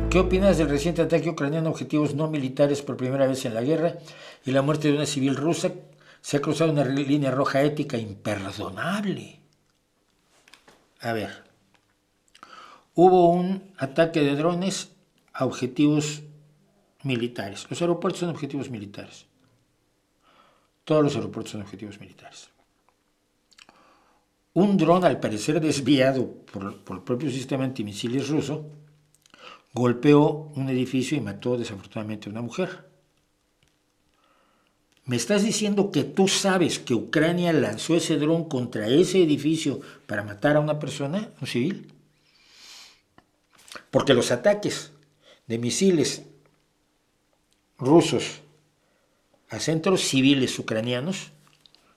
¿Qué opinas del reciente ataque ucraniano a objetivos no militares por primera vez en la guerra y la muerte de una civil rusa? Se ha cruzado una línea roja ética imperdonable. A ver, hubo un ataque de drones a objetivos militares. Los aeropuertos son objetivos militares. Todos los aeropuertos son objetivos militares. Un dron, al parecer desviado por el propio sistema antimisiles ruso, golpeó un edificio y mató desafortunadamente a una mujer. ¿Me estás diciendo que tú sabes que Ucrania lanzó ese dron contra ese edificio para matar a una persona, un civil? Porque los ataques de misiles rusos a centros civiles ucranianos,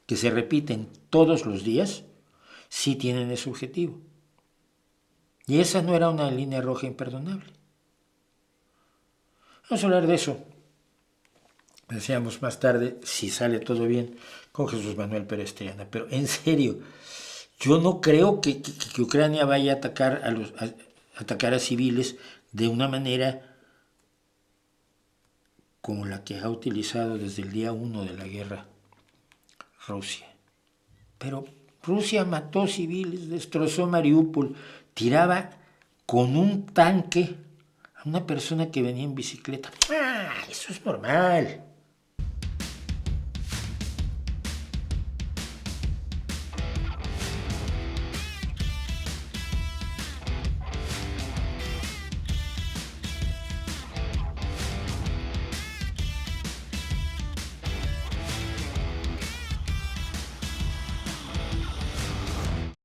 que se repiten todos los días, sí tienen ese objetivo. Y esa no era una línea roja imperdonable. Vamos a hablar de eso. Decíamos más tarde, si sale todo bien, con Jesús Manuel Pérez Triana. Pero en serio, yo no creo que Ucrania vaya a atacar a civiles de una manera como la que ha utilizado desde el día 1 de la guerra Rusia. Pero Rusia mató civiles, destrozó Mariupol, tiraba con un tanque a una persona que venía en bicicleta. Eso es normal.